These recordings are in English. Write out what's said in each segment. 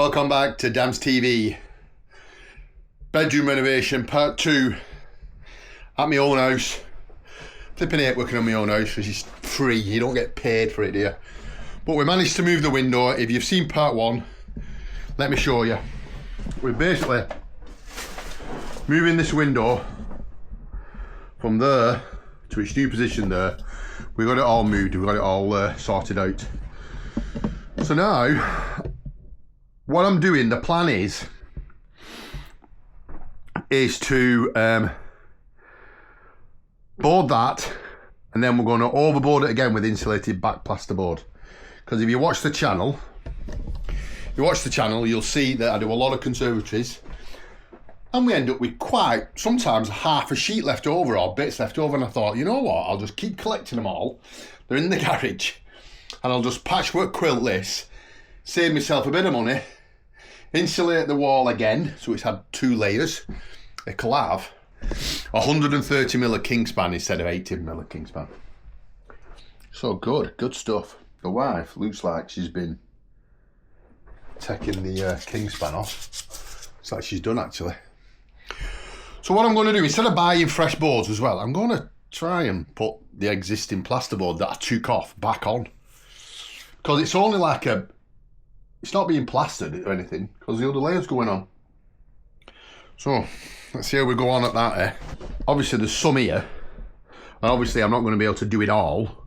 Welcome back to DamsTV. Bedroom renovation part 2 at my own house. Flipping hate working on my own house because it's free, you don't get paid for it, do you? But we managed to move the window. If you've seen part 1, let me show you. We're basically moving this window from there to its new position there. We got it all moved, we got it all sorted out. So now, what I'm doing, the plan is to board that, and then we're going to overboard it again with insulated back plasterboard. Because if you watch the channel, you'll see that I do a lot of conservatories, and we end up with quite sometimes half a sheet left over or bits left over. And I thought, you know what, I'll just keep collecting them all. They're in the garage, and I'll just patchwork quilt this, save myself a bit of money. Insulate the wall again, so it's had 2 layers. It will have 130mm of Kingspan instead of 80mm of Kingspan. So good stuff. The wife looks like she's been taking the Kingspan off. It's like she's done actually. So what I'm going to do, instead of buying fresh boards as well, I'm going to try and put the existing plasterboard that I took off back on. Because it's only like it's not being plastered or anything, because the other layer's going on. So, let's see how we go on at that, eh? Obviously there's some here, and obviously I'm not going to be able to do it all,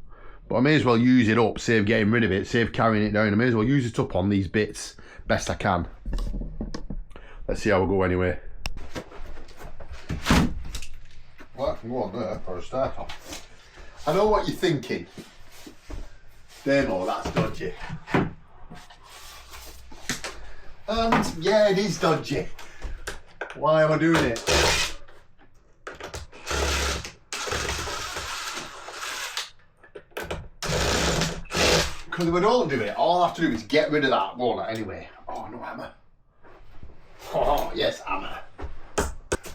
but I may as well use it up, save getting rid of it, save carrying it down. I may as well use it up on these bits best I can. Let's see how we go anyway. Well, I can go on there for a start off. I know what you're thinking. Demo, that's dodgy. And yeah, it is dodgy. Why am I doing it? Because if I don't do it, all I have to do is get rid of that, won't I? Anyway. Oh, no hammer. Oh, yes, hammer.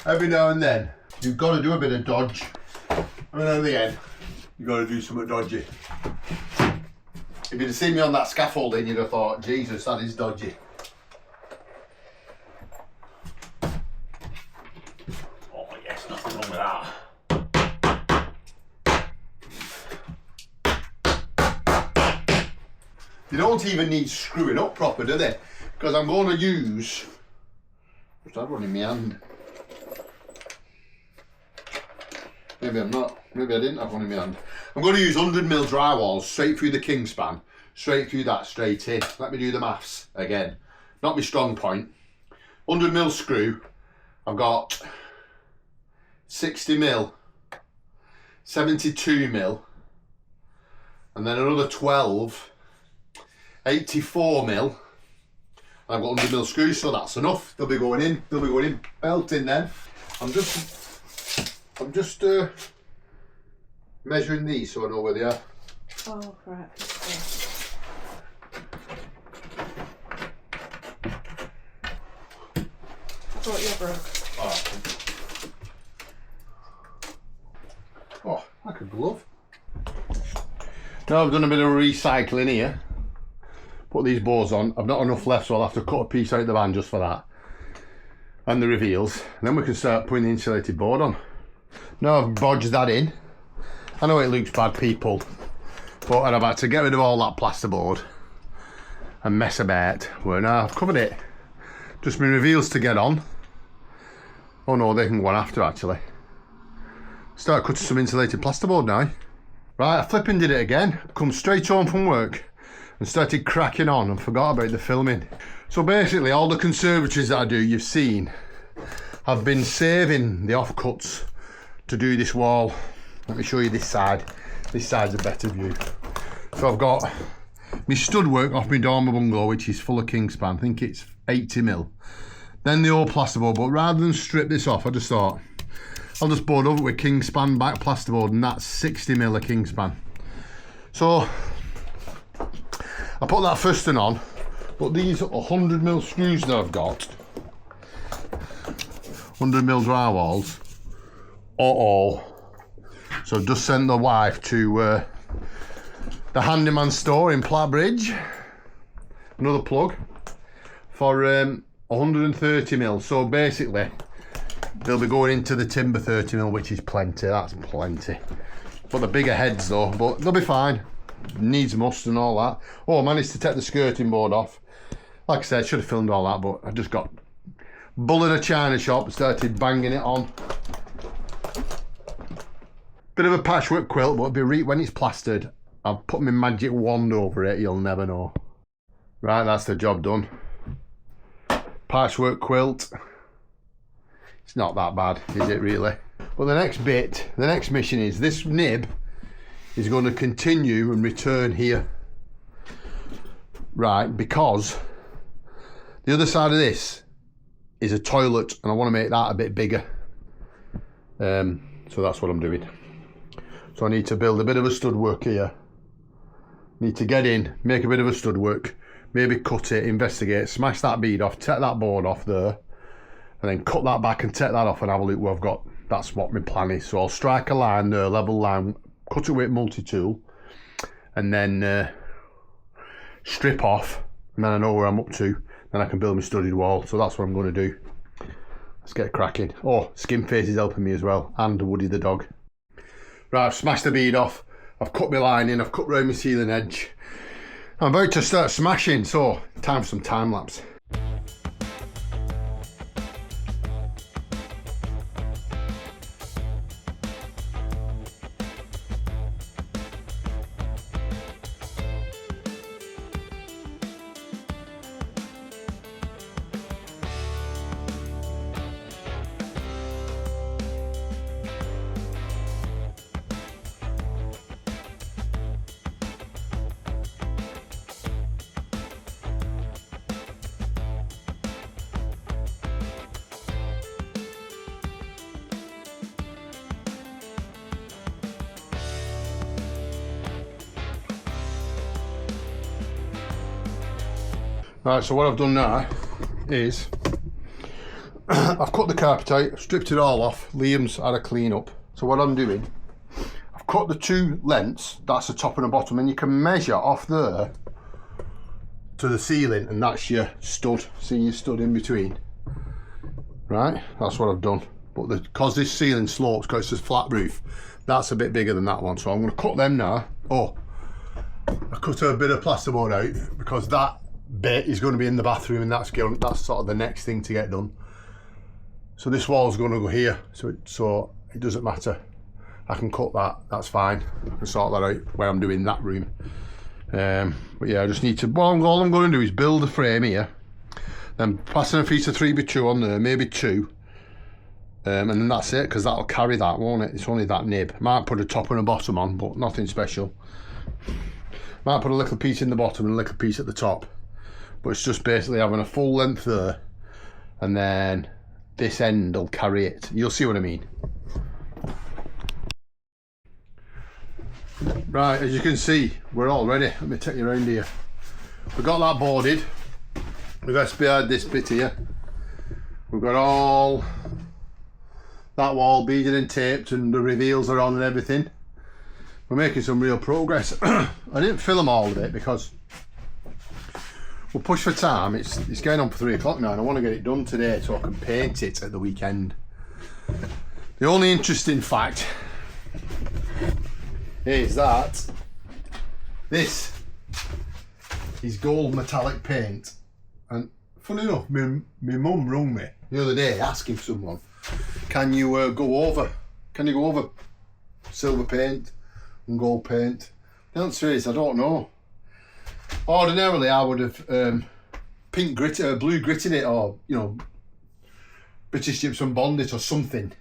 Every now and then, you've got to do a bit of dodge. And then at the end, you've got to do something dodgy. If you'd have seen me on that scaffolding, you'd have thought, Jesus, that is dodgy. Nothing wrong with that. You don't even need screwing up proper, do they? Because I'm going to use... What's that one in my hand? Maybe I'm not. Maybe I didn't have one in my hand. I'm going to use 100mm drywall straight through the Kingspan. Straight through that, straight in. Let me do the maths again. Not my strong point. 100mm screw. I've got 60mm, 72mm, and then another 12, 84mm. I've got 100mm screws, so that's enough. They'll be going in. They'll be going in, belting then. I'm just measuring these so I know where they are. Oh, right. I thought you broke. Oh. Oh, like a glove. Now I've done a bit of recycling here. Put these boards on. I've not enough left, so I'll have to cut a piece out of the van just for that. And the reveals. And then we can start putting the insulated board on. Now I've bodged that in. I know it looks bad, people. But I've had to get rid of all that plasterboard and mess about. Well, now I've covered it. Just my reveals to get on. Oh no, they can go on after actually. Start cutting some insulated plasterboard now. Right, I flipping did it again. Come straight home from work and started cracking on and forgot about the filming. So basically all the conservatories that I do, you've seen, I've been saving the offcuts to do this wall. Let me show you this side. This side's a better view. So I've got my stud work off my dormer bungalow, which is full of Kingspan. I think it's 80mm. Then the old plasterboard, but rather than strip this off, I just thought, I'll just board over with Kingspan back plasterboard, and that's 60mm of Kingspan. So I put that first thing on, but these 100mm screws that I've got, 100mm drywalls, so I've just sent the wife to the handyman store in Platbridge. Another plug. for 130 mil. So basically, they'll be going into the timber 30 mil, which is plenty. That's plenty. But the bigger heads though, but they'll be fine. Needs must and all that. Oh, I managed to take the skirting board off. Like I said, I should have filmed all that, but I just got bull in a china shop and started banging it on. Bit of a patchwork quilt, but it'll be when it's plastered, I'll put my magic wand over it, you'll never know. Right, that's the job done. Patchwork quilt. It's not that bad, is it really? But the next bit, the next mission is this nib is going to continue and return here. Right, because the other side of this is a toilet and I want to make that a bit bigger. So that's what I'm doing. So I need to build a bit of a stud work here. Need to get in, make a bit of a stud work, maybe cut it, investigate, smash that bead off, take that board off there, and then cut that back and take that off and have a look what I've got. That's what my plan is. So I'll strike a line there, level line, cut it with multi-tool, and then strip off, and then I know where I'm up to. Then I can build my studded wall. So that's what I'm going to do. Let's get cracking. Oh, Skin Face is helping me as well, and Woody the dog. Right, I've smashed the bead off. I've cut my line in. I've cut round my ceiling edge. I'm about to start smashing. So time for some time lapse. Right, so what I've done now is I've cut the carpet out, stripped it all off. Liam's had a clean up. So what I'm doing, I've cut the two lengths, that's the top and the bottom, and you can measure off there to the ceiling, and that's your stud. See your stud in between. Right, that's what I've done. But because this ceiling slopes, because it's a flat roof, that's a bit bigger than that one. So I'm going to cut them now. Oh, I cut a bit of plasterboard out because that bit is going to be in the bathroom, and that's sort of the next thing to get done. So this wall's going to go here, so it doesn't matter. I can cut that, that's fine. I can sort that out where I'm doing that room. But yeah, I just need to, well, all I'm going to do is build a frame here, then passing a piece of 3x2 on there, maybe 2, and then that's it, because that'll carry that, won't it? It's only that nib. Might put a top and a bottom on, but nothing special. Might put a little piece in the bottom and a little piece at the top. But it's just basically having a full length there, and then this end will carry it. You'll see what I mean. Right, as you can see, we're all ready. Let me take you around here. We've got that boarded. We've SBI'd this bit here. We've got all that wall beaded and taped, and the reveals are on and everything. We're making some real progress. I didn't film all of it because we'll push for time. It's going on for 3 o'clock now, and I want to get it done today so I can paint it at the weekend. The only interesting fact is that this is gold metallic paint, and funny enough, my mum rung me the other day asking someone, can you go over silver paint and gold paint? The answer is I don't know. Ordinarily I would have blue gritted it, or British gypsum bond it or something.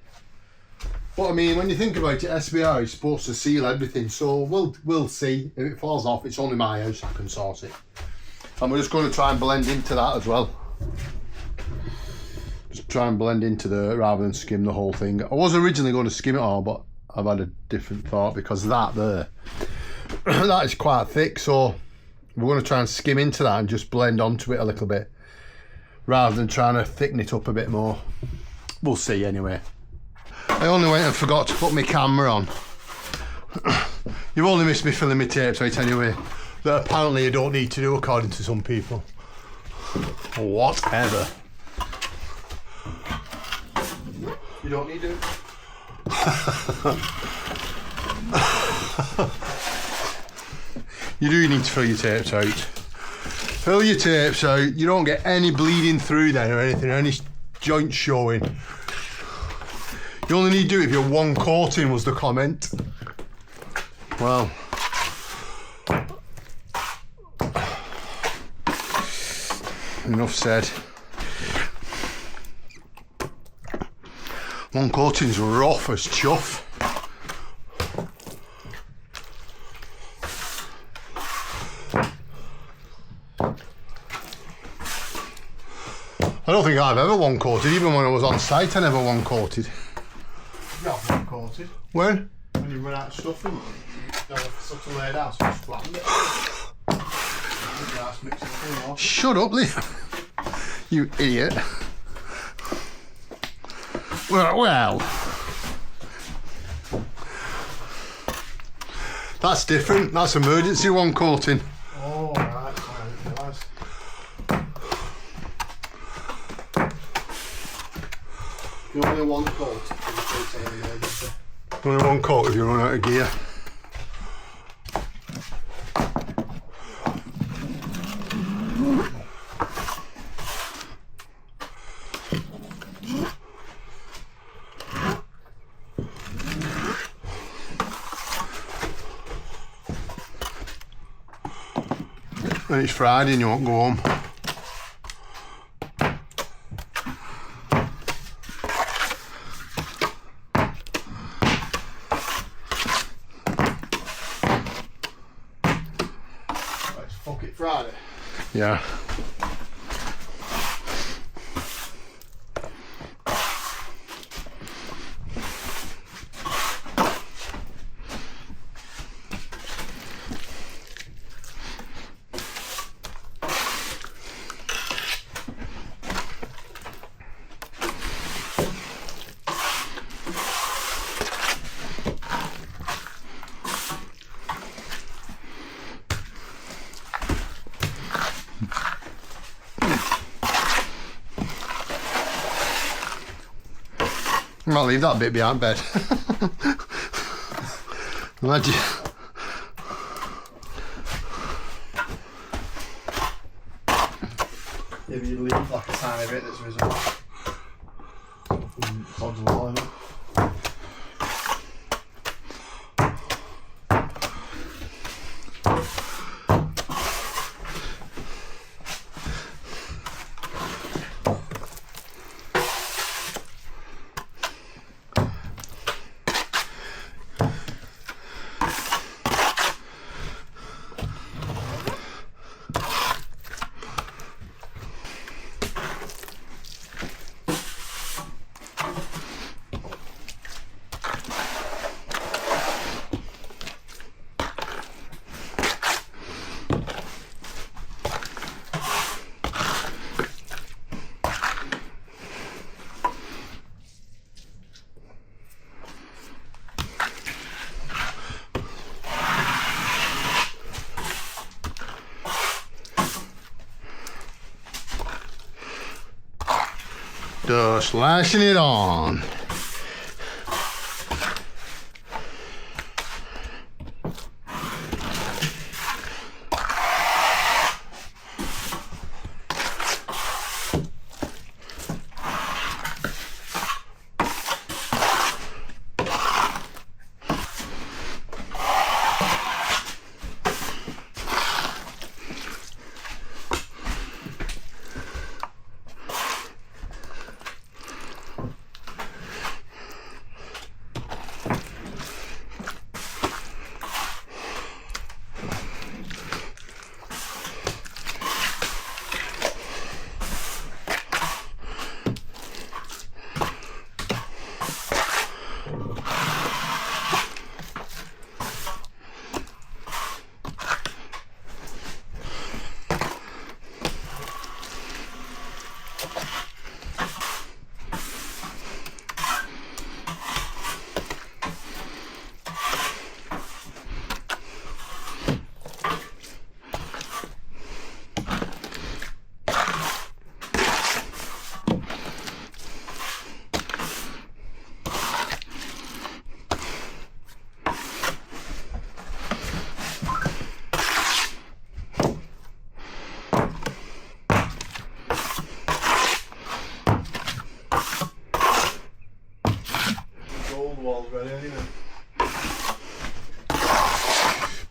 But I mean, when you think about it, SBI is supposed to seal everything, so we'll see. If it falls off, it's only my house, I can sort it. And we're just going to try and blend into that as well. Just try and blend into there rather than skim the whole thing. I was originally going to skim it all, but I've had a different thought because that there, that is quite thick, so we're going to try and skim into that and just blend onto it a little bit rather than trying to thicken it up a bit more. We'll see anyway. I only went and forgot to put my camera on. You've only missed me filling my tapes out anyway, that apparently you don't need to do according to some people. Whatever. You don't need it. You do need to fill your tapes out. Fill your tapes out. You don't get any bleeding through then or anything, any joints showing. You only need to do it if you're one coating, was the comment. Well. Enough said. One coating's rough as chuff. I don't think I've ever one coated, even when I was on site I never one coated. You have one coated. When? When you run out of stuff and you have stuff to lay down, so you just flatten it. That's mixing it up. Shut up, Lee. You idiot. Well. That's different. That's emergency one coating. Oh, right. I didn't realise. You only one coat if you take an emergency. Only one coat if you run out of gear. And it's Friday and you won't go home. It's fuck it Friday. Yeah. I might leave that bit behind bed. Imagine. If you leave like a tiny bit that's visible. Todd's alive. Just lashing it on.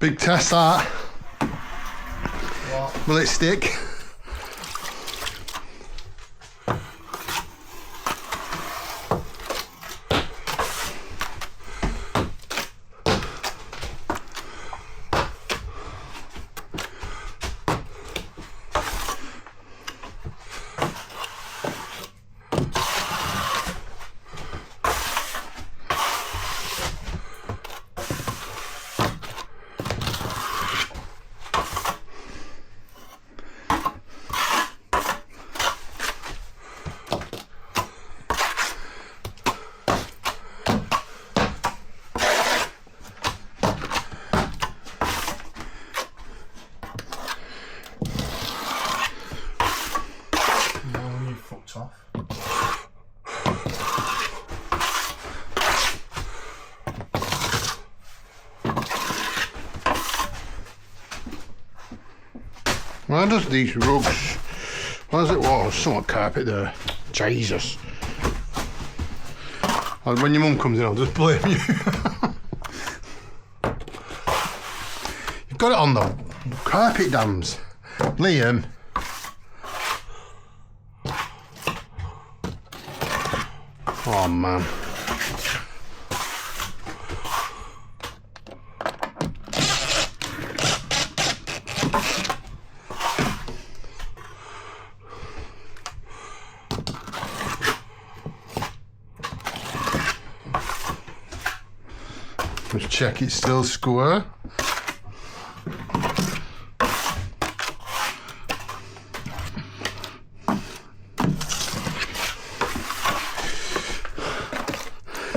Big test that. What? Will it stick? Fucked off. Why does these rugs? Why does it? Whoa, somewhat carpet there. Jesus. And when your mum comes in, I'll just blame you. You've got it on the carpet, Dams. Liam. Oh man. Let's check it's still square.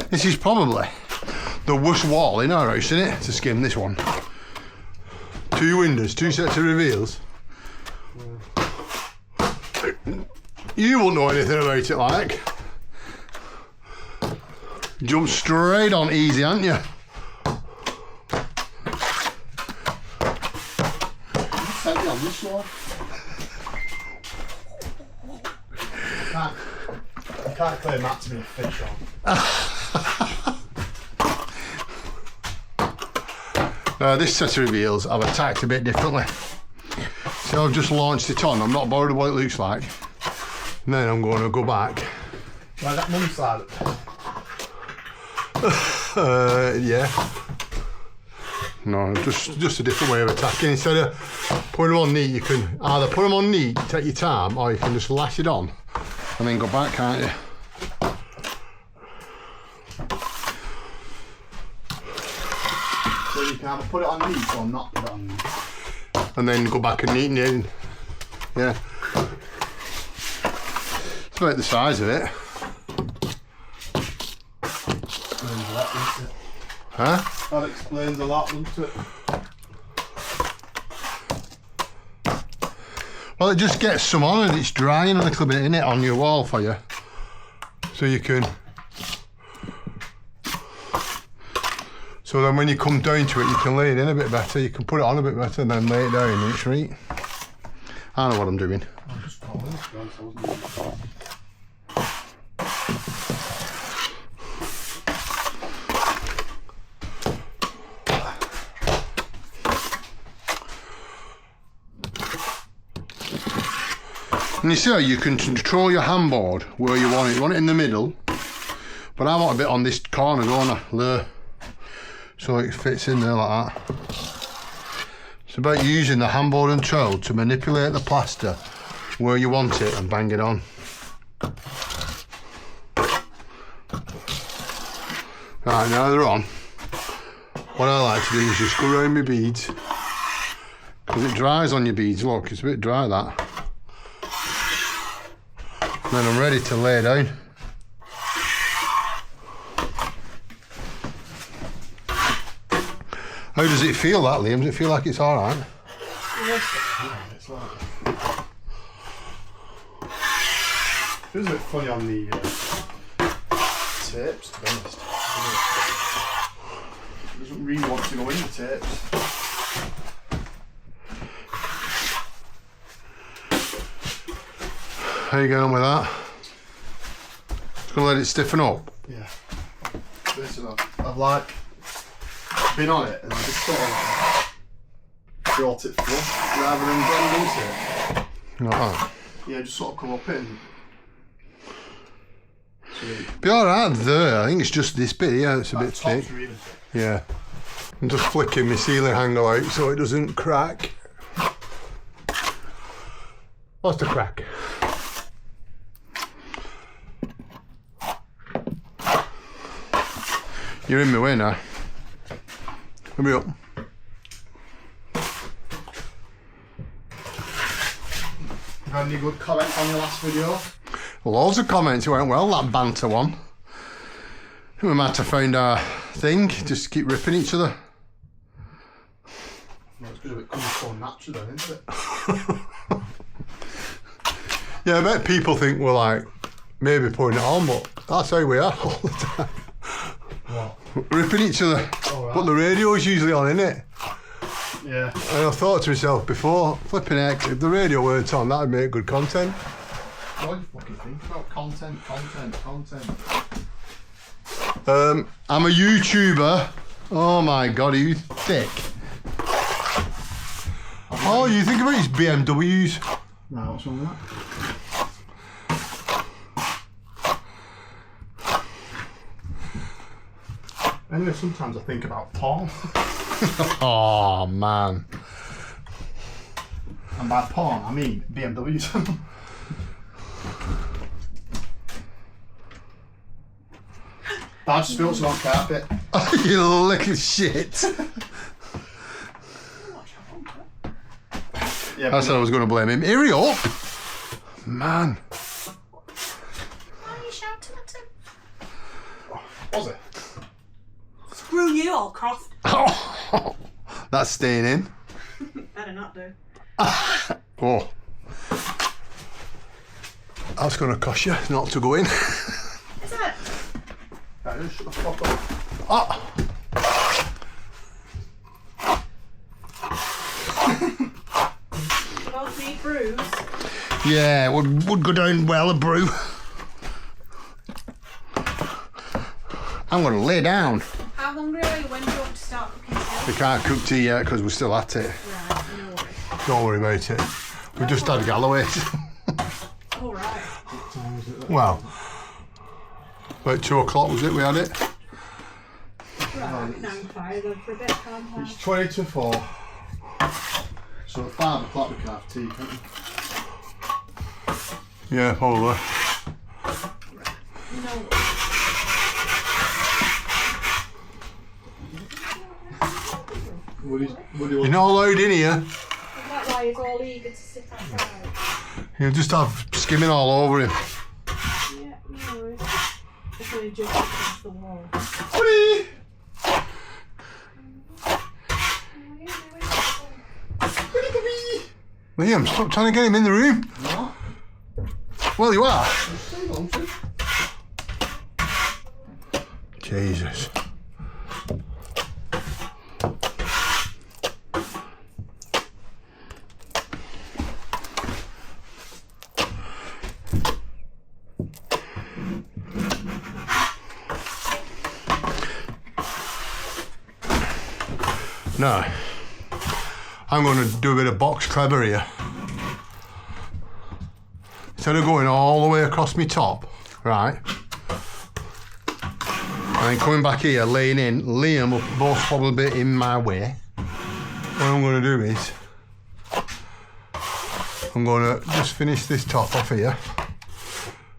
This is probably the worst wall in our house, isn't it? To skim this one. 2 windows, 2 sets of reveals. You won't know anything about it, like. Jump straight on easy, aren't you? Set me on this one. You can't claim that to be a fish on. This set of reveals I've attacked a bit differently. So I've just launched it on. I'm not bothered what it looks like. And then I'm going to go back. Like that mum side. Yeah. No, just a different way of attacking. Instead of putting them on neat, you can either put them on neat, take your time, or you can just lash it on and then go back, can't you? So you can either put it on neat or not put it on neat. And then go back and neaten it. Yeah. It's about the size of it. Explains a lot, doesn't it? Huh? That explains a lot, doesn't it? Well, it just gets some on and it's drying a little bit in it on your wall for you. So you can... So then when you come down to it, you can lay it in a bit better. You can put it on a bit better and then lay it down and it's right. I know what I'm doing. I'm just calling it, to be honest, I wasn't doing it. And you see how you can control your handboard where you want it. You want it in the middle, but I want a bit on this corner, don't I? There. So it fits in there like that. It's about using the handboard and trowel to manipulate the plaster where you want it and bang it on. Right, now they're on. What I like to do is just go around my beads, because it dries on your beads. Look, it's a bit dry, that. Then I'm ready to lay down. How does it feel, that, Liam? Does it feel like it's alright? Yeah, it's like... Feels a bit funny on the tapes, to be honest. It doesn't really want to go in the tapes. How you going on with that? Just gonna let it stiffen up. Yeah. Basically, I've like been on it and I just sort of brought it flush rather than blend into it. Oh. Yeah, just sort of come up in. Be alright there. I think it's just this bit here, it's a bit thick. Really Yeah. I'm just flicking my ceiling hanger out so it doesn't crack. What's the crack? You're in my way now. Hurry up. You got any good comments on your last video? Loads of comments. It went well, that banter one. We might have found our thing. Just keep ripping each other. Well, it's because it comes so natural then, isn't it? Yeah, I bet people think we're like maybe putting it on, but that's how we are all the time. What? Ripping each other. Right. But the radio's usually on, isn't it? Yeah. And I thought to myself before, flipping heck, if the radio weren't on, that'd make good content. What do you fucking think about content? I'm a YouTuber. Oh my god, are you thick? Oh, you think about his BMWs? No, what's wrong with that? Anyway, sometimes I think about porn. Oh man. And by porn, I mean BMWs. I just spilled some on carpet. You little shit. Yeah, I said I was going to blame him. Hurry up. Man. Why are you shouting at him? was it? Screw you, Allcroft. Oh, that's staying in. Better not do. Oh. That's going to cost you not to go in. Is it? Yeah, just shut the fuck up. Oh. Both need brews. Yeah, it would go down well, a brew. I'm going to lay down. How hungry are you? When do you want to start cooking? We can't cook tea yet because we're still at it. Right, no worries. Don't worry about it. We just had Galloway's. All right. Well, about 2 o'clock was it we had it? Right, now I'm fired then for a bit, can't I? It's 20 to 4. So at 5 o'clock we can have tea, can't we? Yeah, probably. No. What do you You're not allowed in here. Is that why he's all eager to sit outside? You'll just have skimming all over him. Yeah, no worries. Just really just against the wall. Woody! Liam, stop trying to get him in the room. No? Well, you are. Stay on to. Jesus. No. I'm going to do a bit of box clever here. Instead of going all the way across my top, right? And then coming back here, laying in, Liam will most probably be in my way. What I'm going to do is, I'm going to just finish this top off here.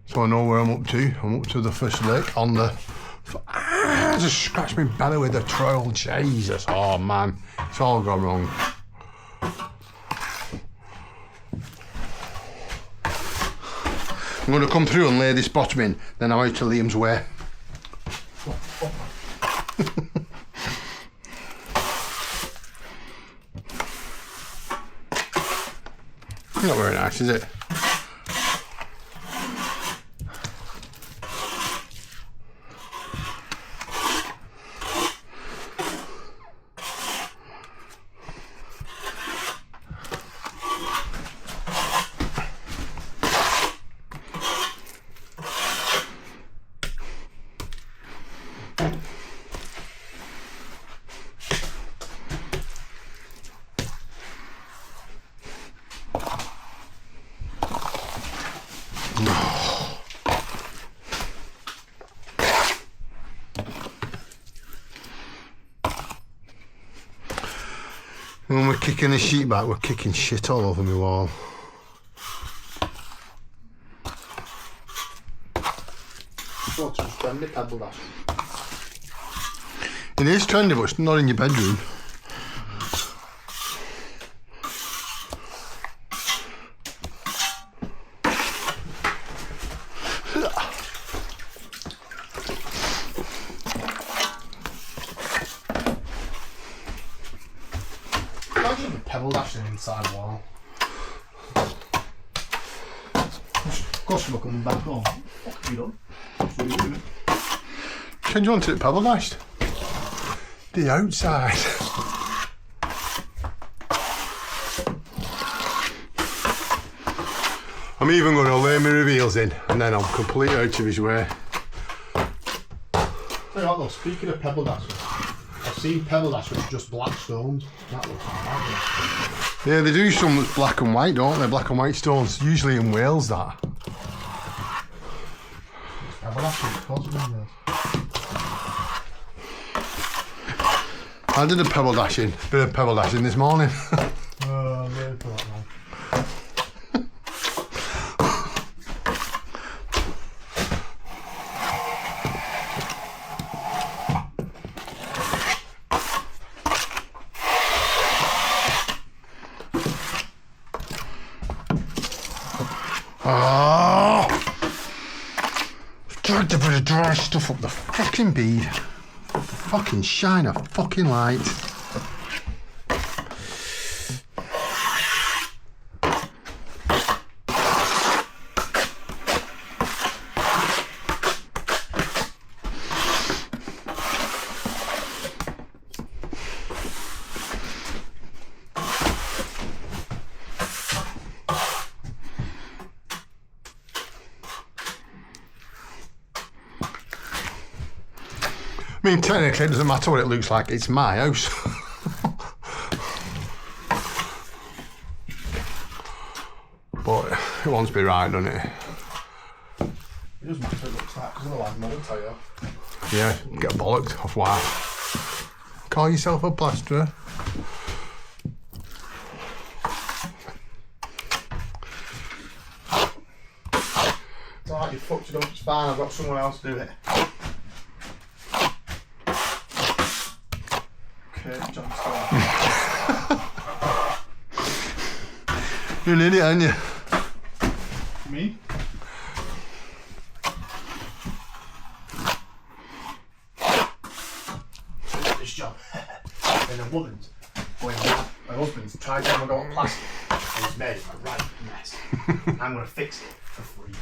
So I know where I'm up to. I'm up to the first lick on the... I just scratched my belly with the trowel. Jesus, oh man, it's all gone wrong. I'm going to come through and lay this bottom in, then I'm out of Liam's way. Not very nice, is it? When we're kicking the sheet back, we're kicking shit all over my wall. Sort of trendy pebble dash. It is trendy, but it's not in your bedroom. Imagine the pebble dashing inside a wall. Customer coming back home. What have you done? What are you doing? Can you want it pebble dashed? The outside. I'm even going to lay my reveals in and then I'm completely out of his way. Tell you what though, speaking of pebble dashing, I've seen pebble dash with just black stones. That looks like Yeah, they do some that's black and white, don't they? Black and white stones. Usually in Wales, that. pebble dash is possible, I did a bit of pebble dashing this morning. I'm ready for that now. Oh! Dragged a bit of dry stuff up the fucking bead. Fucking shine a fucking light. I mean, technically, it doesn't matter what it looks like, it's my house. But it wants to be right, doesn't it? It doesn't matter what it looks like, because otherwise no one tell you. Yeah, get bollocked off wow. Call yourself a plasterer. It's alright, you fucked it up, it's fine, I've got someone else to do it. Okay, John Starr. You're an idiot, aren't you? Me? This job. Then a woman's going mad. My husband's tried to have a go at plastic and he's made a right mess. I'm going to fix it for free.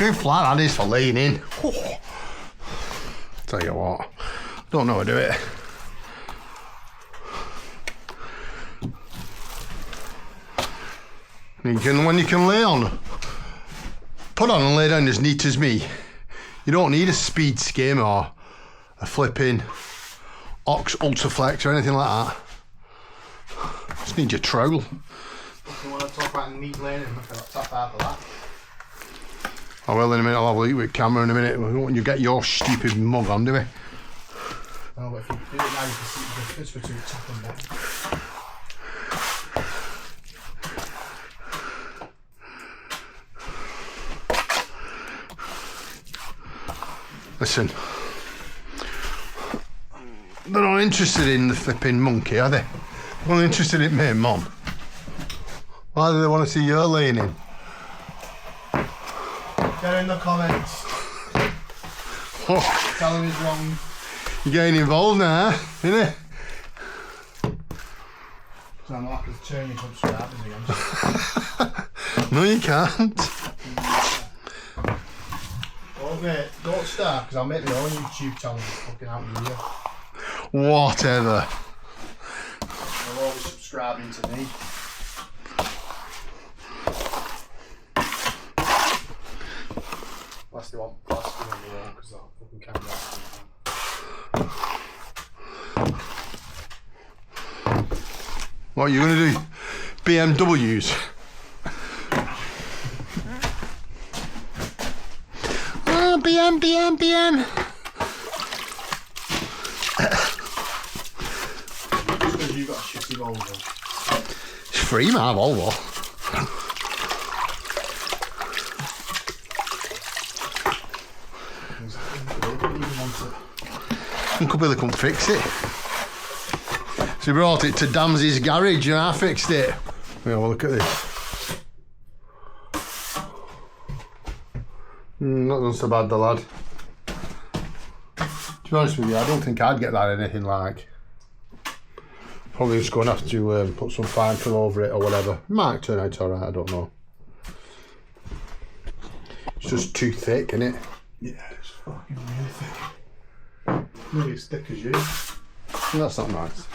Look how flat that is for laying in. Oh. Tell you what, don't know how to do it. When you can lay on, put on and lay down as neat as me, you don't need a speed skim or a flipping Ox Ultraflex or anything like that. Just need your trowel. You want to talk about neat laying in? Look at that top half of that. I will in a minute. I'll have a look with camera in a minute. When you get your stupid mug on, do we? Oh, but if you do it now, you can see the difference between top and bottom. Listen, they're not interested in the flipping monkey, are they? They're not interested in me and Mum. Why do they want to see you laying in? Get in the comments. Oh, Tell him he's wrong. you're getting involved now, innit? So I'm like to turn you from subscribers again. No, you can't. Oh mate, don't start because I'll make my own YouTube channel fucking out of here. Whatever. They're always subscribing to me. Unless they want plastering on the wall because I'll fucking camera out. What are you going to do? BMWs? Oh, BM. Just because you've got a shitty Volvo. It's free, man, Volvo. Uncle Billy couldn't fix it. So he brought it to Dams's garage and I fixed it. Have a look at this. Not done so bad, the lad. To be honest with you, I don't think I'd get that anything like. Probably just going to have to put some fine film over it or whatever. Might turn out alright, I don't know. It's just too thick, isn't it? Yeah, it's fucking really thick. Nearly as thick as you. That's not nice.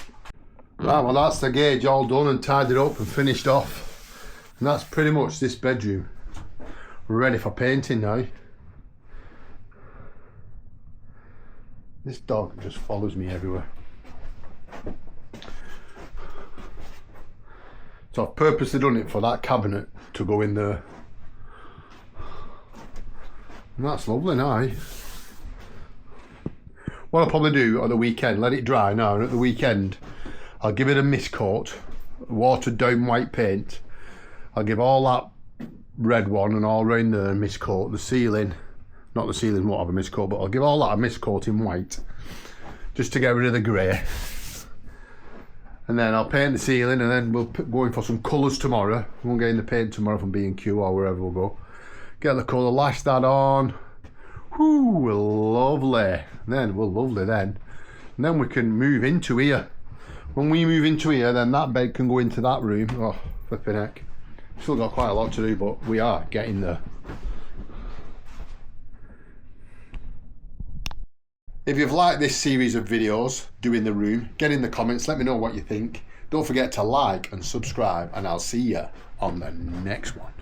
Right, well that's the gauge all done and tidied up and finished off. And that's pretty much this bedroom. We're ready for painting now. This dog just follows me everywhere. So I've purposely done it for that cabinet to go in there. And that's lovely now. What I'll probably do at the weekend, let it dry now, and at the weekend I'll give it a mist coat, watered down white paint. I'll give all that red one and all round there a mist coat. The ceiling, not the ceiling won't have a mist coat, but I'll give all that a mist coat in white, just to get rid of the grey. And then I'll paint the ceiling, and then we'll go in for some colours tomorrow. We'll get in the paint tomorrow from B&Q or wherever we'll go. Get the colour, lash that on. Whoo, lovely. Then we're lovely then. And then we can move into here. When we move into here, then that bed can go into that room. Oh, flipping heck. Still got quite a lot to do, but we are getting there. If you've liked this series of videos, doing the room, get in the comments, let me know what you think. Don't forget to like and subscribe, and I'll see you on the next one.